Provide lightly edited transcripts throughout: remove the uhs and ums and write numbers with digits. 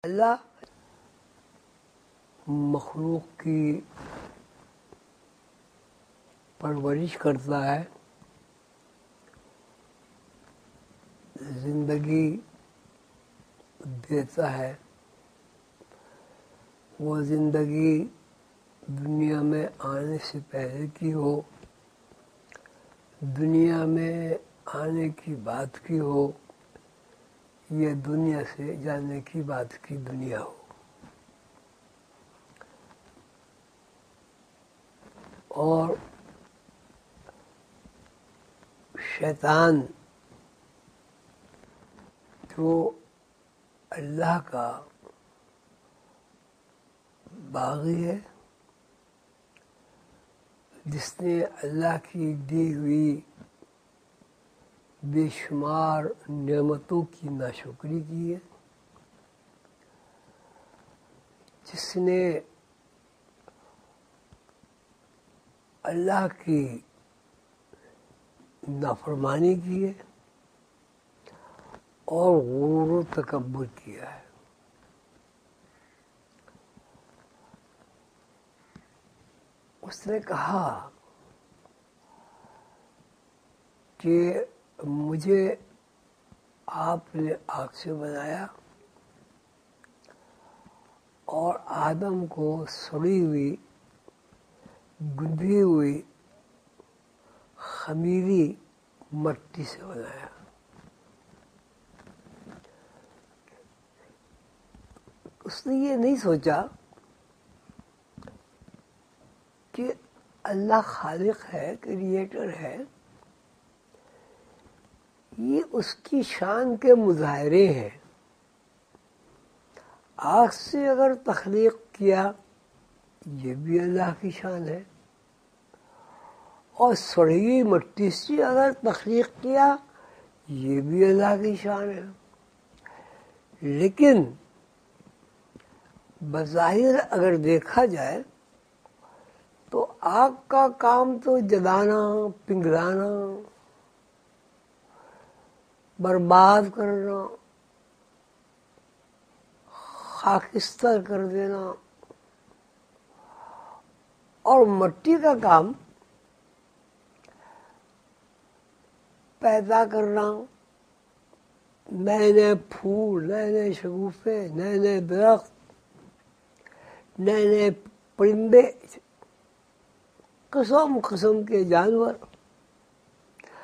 اللہ مخلوق کی پرورش کرتا ہے، زندگی دیتا ہے. وہ زندگی دنیا میں آنے سے پہلے کی ہو، دنیا میں آنے کی بات کی ہو، یہ دنیا سے جانے کی بات کی دنیا ہو. اور شیطان جو اللہ کا باغی ہے، جس نے اللہ کی دی ہوئی بے شمار نعمتوں کی ناشکری کی ہے، جس نے اللہ کی نافرمانی کی ہے اور غرور و تکبر کیا ہے. اس نے کہا کہ مجھے آپ نے آگ سے بنایا اور آدم کو سڑی ہوئی گندھی ہوئی خمیری مٹی سے بنایا. اس نے یہ نہیں سوچا کہ اللہ خالق ہے، کریٹر ہے، یہ اس کی شان کے مظاہرے ہیں. آگ سے اگر تخلیق کیا یہ بھی اللہ کی شان ہے، اور سڑی ہوئی مٹی سے اگر تخلیق کیا یہ بھی اللہ کی شان ہے. لیکن بظاہر اگر دیکھا جائے تو آگ کا کام تو جلانا، پنگلانا، برباد کرنا، خاکستر کر دینا، اور مٹی کا کام پیدا کرنا، نئے نئے پھول، نئے نئے شگوفے، نئے نئے درخت، نئے نئے پرندے، قسم قسم کے جانور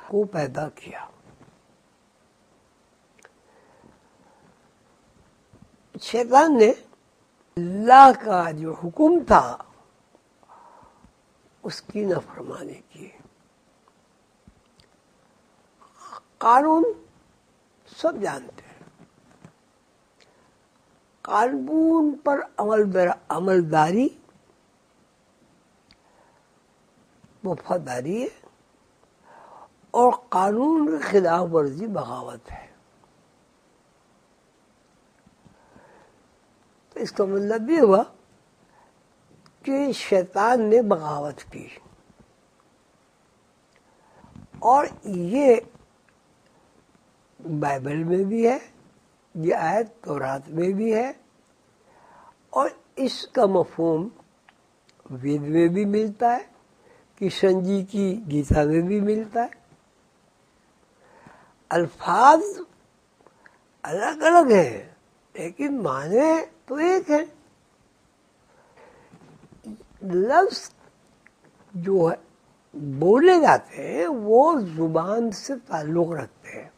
کو پیدا کیا. شیطان نے اللہ کا جو حکم تھا اس کی نافرمانی کی. قانون سب جانتے ہیں، قانون پر عملداری وفاداری ہے، اور قانون کی خلاف ورزی بغاوت ہے. تو اس کا مطلب یہ ہوا کہ شیطان نے بغاوت کی، اور یہ بائبل میں بھی ہے، یہ آیت تورات میں بھی ہے، اور اس کا مفہوم وید میں بھی ملتا ہے، کشن جی کی گیتا میں بھی ملتا ہے. الفاظ الگ الگ ہیں لیکن معنی تو ایک ہے. لفظ جو ہے بولے جاتے ہیں وہ زبان سے تعلق رکھتے ہیں،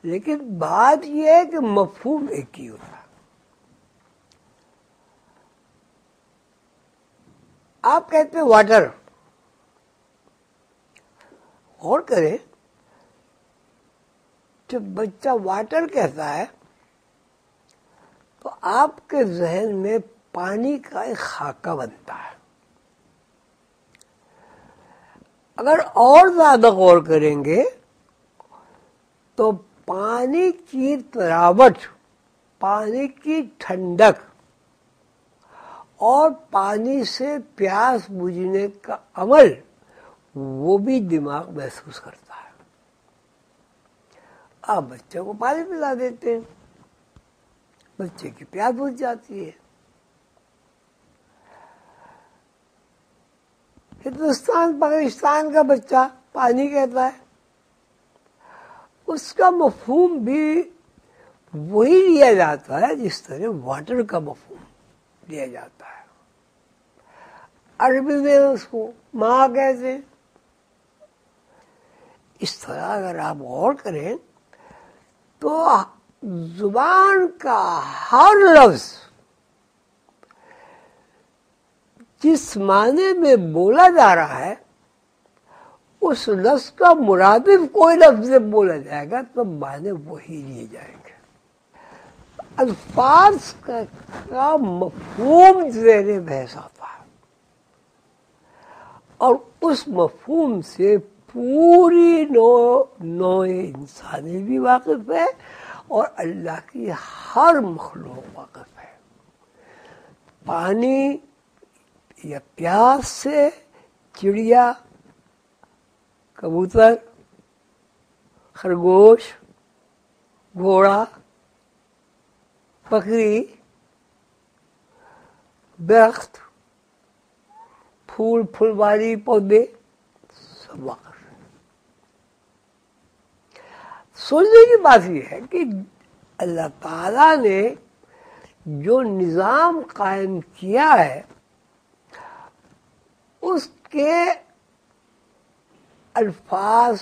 لیکن بات یہ ہے کہ مفہوم ایک ہی ہوتا ہے. آپ کہتے ہیں واٹر، غور کریں، جب بچہ واٹر کہتا ہے تو آپ کے ذہن میں پانی کا ایک خاکہ بنتا ہے. اگر اور زیادہ غور کریں گے تو پانی کی تراوٹ، پانی کی ٹھنڈک اور پانی سے پیاس بجھنے کا عمل وہ بھی دماغ محسوس کرتا ہے. آپ بچے کو پانی پلا دیتے ہیں، بچے کی پیاس بجھ جاتی ہے. ہندوستان پاکستان کا بچہ پانی کہتا ہے، اس کا مفہوم بھی وہی لیا جاتا ہے جس طرح واٹر کا مفہوم لیا جاتا ہے. عربی میں اس کو ماں کہتے ہیں. اس طرح اگر آپ غور کریں تو زبان کا ہر لفظ جس معنی میں بولا جا رہا ہے اس لفظ کا مرادف کوئی لفظ بولا جائے گا تو معنی وہی لیے جائیں گے. الفاظ کا مفہوم زیر بحث آتا ہے اور اس مفہوم سے پوری نوع انسانی بھی واقف ہے اور اللہ کی ہر مخلوق واقف ہے. پانی یا پیاس سے چڑیا، کبوتر، خرگوش، گھوڑا، بکری، درخت، پھول پھلواری پودے سب واقف ہیں. سوچنے کی بات یہ ہے کہ اللہ تعالی نے جو نظام قائم کیا ہے اس کے الفاظ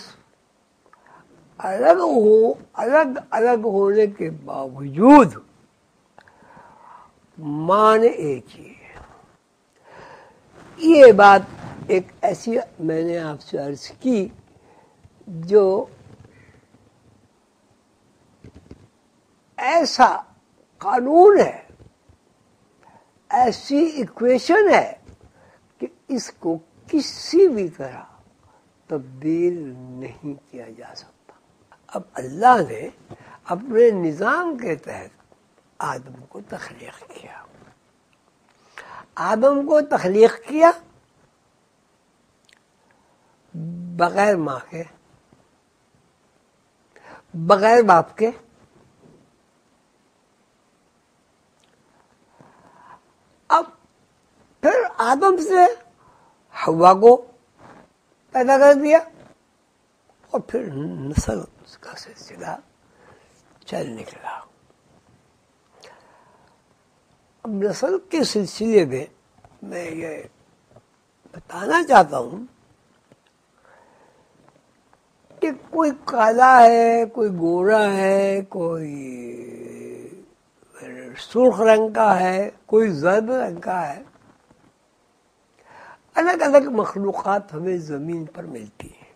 الگ الگ ہونے کے باوجود معنی ایک ہی ہے. یہ بات ایک ایسی میں نے آپ سے عرض کی جو ایسا قانون ہے، ایسی ایکویشن ہے کہ اس کو کسی بھی طرح تبدیل نہیں کیا جا سکتا. اب اللہ نے اپنے نظام کے تحت آدم کو تخلیق کیا. آدم کو تخلیق کیا بغیر ماں کے، بغیر باپ کے. اب پھر آدم سے حوا کو پیدا کر دیا اور پھر نسل کا سلسلہ چل نکلا. اب نسل کے سلسلے میں یہ بتانا چاہتا ہوں کہ کوئی کالا ہے، کوئی گورا ہے، کوئی سرخ رنگ کا ہے، کوئی زرد رنگ کا ہے. الگ الگ مخلوقات ہمیں زمین پر ملتی ہیں.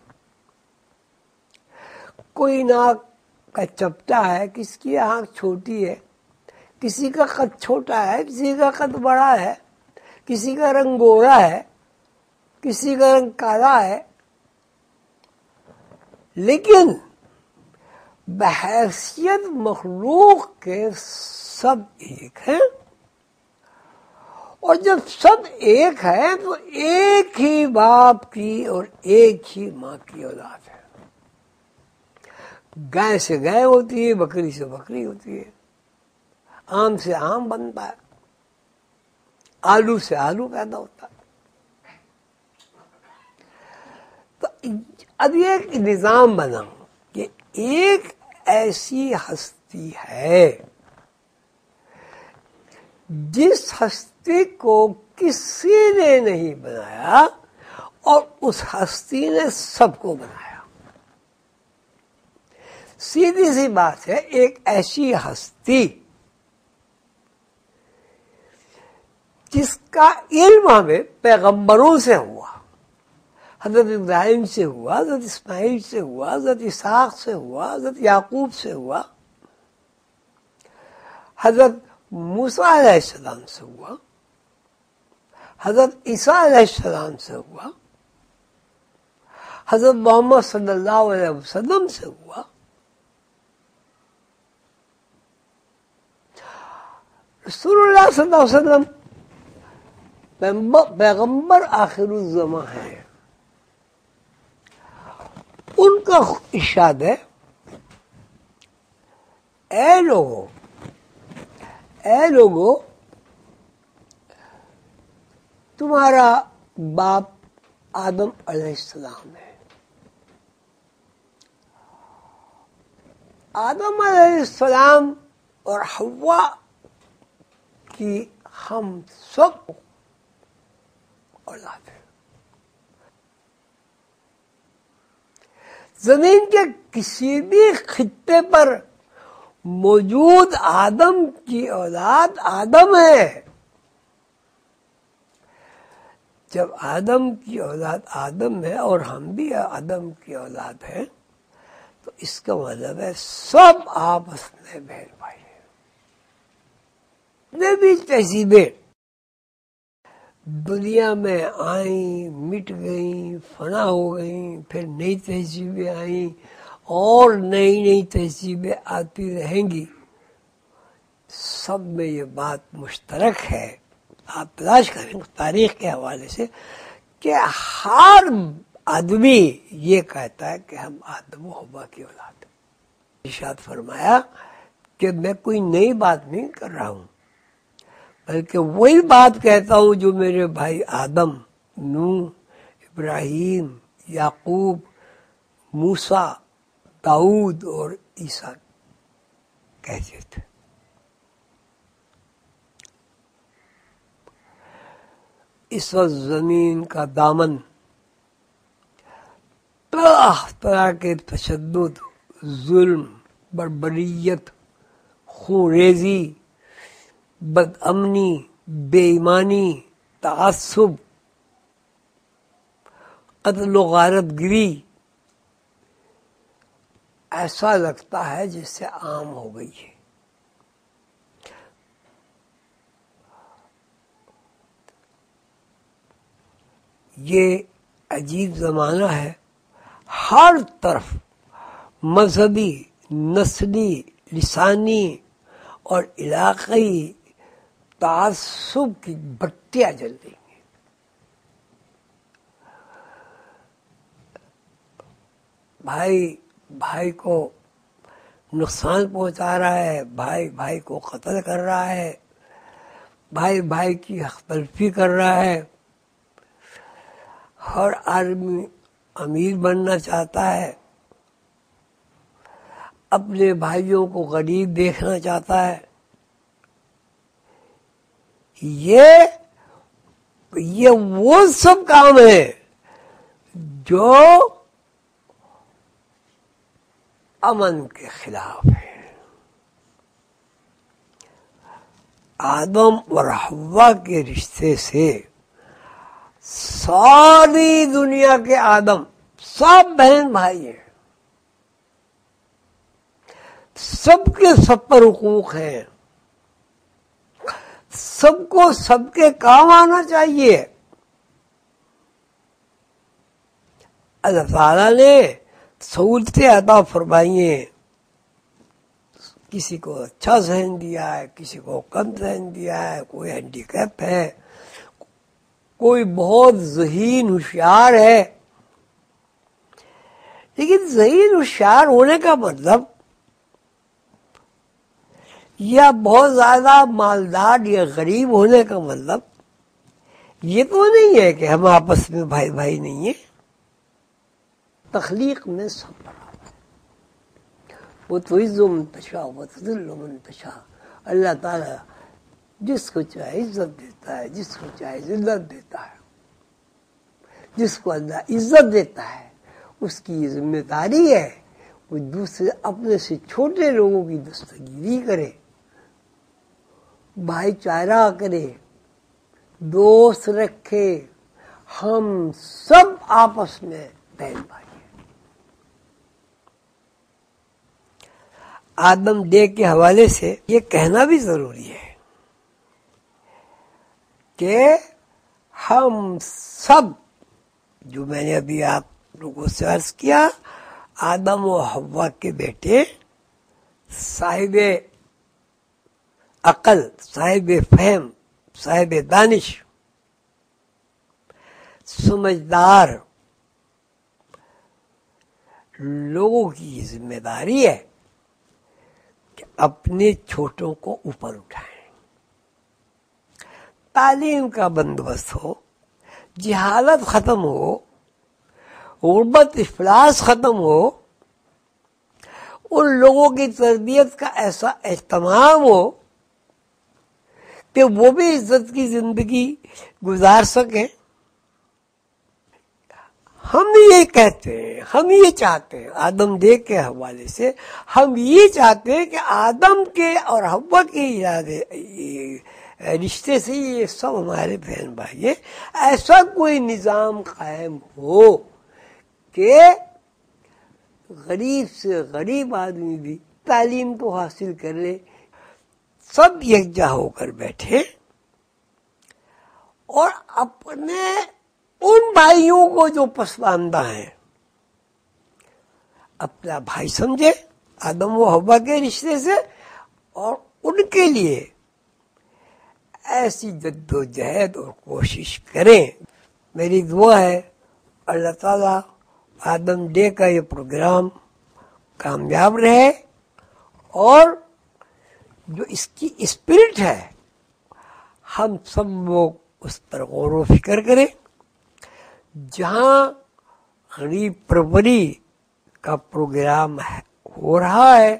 کوئی ناک کا چپٹا ہے، کسی کی آنکھ چھوٹی ہے، کسی کا قد چھوٹا ہے، کسی کا قد بڑا ہے، کسی کا رنگ گورا ہے، کسی کا رنگ کالا ہے. لیکن بحیثیت مخلوق کے سب ایک ہیں، اور جب سب ایک ہیں تو ایک ہی باپ کی اور ایک ہی ماں کی اولاد ہے. گائے سے گائے ہوتی ہے، بکری سے بکری ہوتی ہے، آم سے آم بنتا ہے، آلو سے آلو پیدا ہوتا ہے. تو اب یہ ایک نظام بنا کہ ایک ایسی ہستی ہے جس ہستی کو کسی نے نہیں بنایا اور اس ہستی نے سب کو بنایا. سیدھی سی بات ہے، ایک ایسی ہستی جس کا علم ہمیں پیغمبروں سے ہوا، حضرت ابراہیم سے ہوا، حضرت اسماعیل سے ہوا، حضرت اسحاق سے ہوا، حضرت یعقوب سے ہوا، حضرت موسیٰ علیہ السلام سے ہوا، حضرت عیسیٰ علیہ السلام سے ہوا، حضرت محمد صلی اللہ علیہ وسلم سے ہوا. رسول اللہ صلی اللہ علیہ وسلم پیغمبر آخر الزمان ہے. ان کا ارشاد ہے، اے لوگوں اے لوگو تمہارا باپ آدم علیہ السلام ہے. آدم علیہ السلام اور حوا کی ہم سب اولاد ہیں. زمین کے کسی بھی خطے پر موجود آدم کی اولاد آدم ہے. جب آدم کی اولاد آدم ہے اور ہم بھی آدم کی اولاد ہیں تو اس کا مطلب ہے سب آپس میں بہن بھائی ہیں. یہ بھی تہذیبیں دنیا میں آئیں، مٹ گئیں، فنا ہو گئیں، پھر نئی تہذیبیں آئیں اور نئی نئی تہذیبیں آتی رہیں گی. سب میں یہ بات مشترک ہے، آپ تلاش کریں تاریخ کے حوالے سے، کہ ہر آدمی یہ کہتا ہے کہ ہم آدم و حوا کی اولاد ہیں. ارشاد فرمایا کہ میں کوئی نئی بات نہیں کر رہا ہوں، بلکہ وہی بات کہتا ہوں جو میرے بھائی آدم، نوح، ابراہیم، یعقوب، موسیٰ، داؤد اور عیسیٰ کہتے تھے. اس وقت زمین کا دامن طرح طرح کے تشدد، ظلم، بربریت، خون ریزی، بد امنی، بے ایمانی، تعصب، قتل و غارت گری ایسا لگتا ہے جس سے عام ہو گئی ہے. یہ عجیب زمانہ ہے. ہر طرف مذہبی، نسلی، لسانی اور علاقائی تعصب کی بتیاں جل رہی ہیں. بھائی بھائی کو نقصان پہنچا رہا ہے، بھائی بھائی کو قتل کر رہا ہے، بھائی بھائی کی حق تلفی کر رہا ہے. ہر آدمی امیر بننا چاہتا ہے، اپنے بھائیوں کو غریب دیکھنا چاہتا ہے. یہ وہ سب کام ہے جو امن کے خلاف ہے. آدم اور حوا کے رشتے سے ساری دنیا کے آدم سب بہن بھائی ہیں. سب کے سب پر حقوق ہیں، سب کو سب کے کام آنا چاہیے. اللہ تعالیٰ نے سہولتیں عطا فرمائی ہیں. کسی کو اچھا ذہن دیا ہے، کسی کو کم ذہن دیا ہے، کوئی ہینڈی کیپ ہے، کوئی بہت ذہین ہوشیار ہے. لیکن ذہین ہوشیار ہونے کا مطلب یا بہت زیادہ مالدار یا غریب ہونے کا مطلب یہ تو نہیں ہے کہ ہم آپس میں بھائی بھائی نہیں ہیں. تخلیق میں سب برابر ہے. وہ تو عز من تشاء و تذل من تشاء. اللہ تعالیٰ جس کو چاہے عزت دیتا ہے، جس کو چاہے ذلت دیتا ہے. جس کو اللہ عزت دیتا ہے اس کی یہ ذمہ داری ہے وہ دوسرے اپنے سے چھوٹے لوگوں کی دستگیری کرے، بھائی چارہ کرے، دوست رکھے. ہم سب آپس میں بہن بھائی ہیں. آدم ڈے کے حوالے سے یہ کہنا بھی ضروری ہے کہ ہم سب، جو میں نے ابھی آپ لوگوں سے عرض کیا، آدم و حوا کے بیٹے، صاحب عقل، صاحب فہم، صاحب دانش، سمجھدار لوگوں کی یہ ذمہ داری ہے کہ اپنے چھوٹوں کو اوپر اٹھائیں. تعلیم کا بندوبست ہو، جہالت ختم ہو، غربت افلاس ختم ہو، ان لوگوں کی تربیت کا ایسا اہتمام ہو کہ وہ بھی عزت کی زندگی گزار سکیں. ہم یہ کہتے ہیں، ہم یہ چاہتے ہیں، آدم دے کے حوالے سے ہم یہ چاہتے ہیں کہ آدم کے اور حوا کے رشتے سے یہ سب ہمارے بہن بھائی ہیں. ایسا کوئی نظام قائم ہو کہ غریب سے غریب آدمی بھی تعلیم تو حاصل کر لے، سب یکجا ہو کر بیٹھے اور اپنے ان بھائیوں کو جو پسماندہ ہیں اپنا بھائی سمجھے، آدم و حوا کے رشتے سے، اور ان کے لیے ایسی جد و جہد اور کوشش کریں. میری دعا ہے اللہ تعالیٰ آدم ڈے کا یہ پروگرام کامیاب رہے اور جو اس کی اسپرٹ ہے ہم سب لوگ اس پر غور و فکر کریں. جہاں غریب پروری کا پروگرام ہو رہا ہے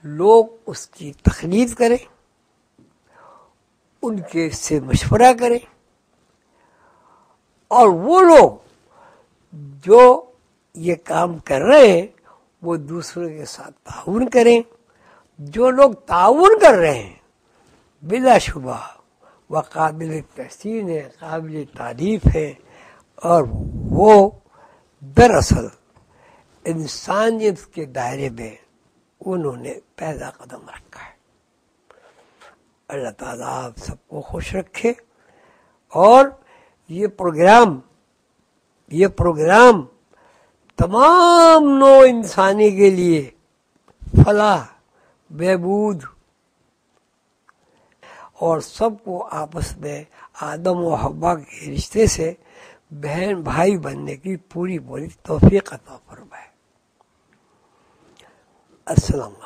لوگ اس کی تقلید کریں، ان کے سے مشورہ کریں، اور وہ لوگ جو یہ کام کر رہے ہیں وہ دوسروں کے ساتھ تعاون کریں. جو لوگ تعاون کر رہے ہیں بلا شبہ وہ قابل تحسین ہے، قابل تعریف ہے، اور وہ دراصل انسانیت کے دائرے میں انہوں نے پہلا قدم رکھا ہے. اللہ تعالیٰ آپ سب کو خوش رکھے اور یہ پروگرام تمام نوع انسانی کے لیے فلاح، بہبود اور سب کو آپس میں آدم و حوا کے رشتے سے بہن بھائی بننے کی پوری توفیق عطا فرمائے. السلام علیکم.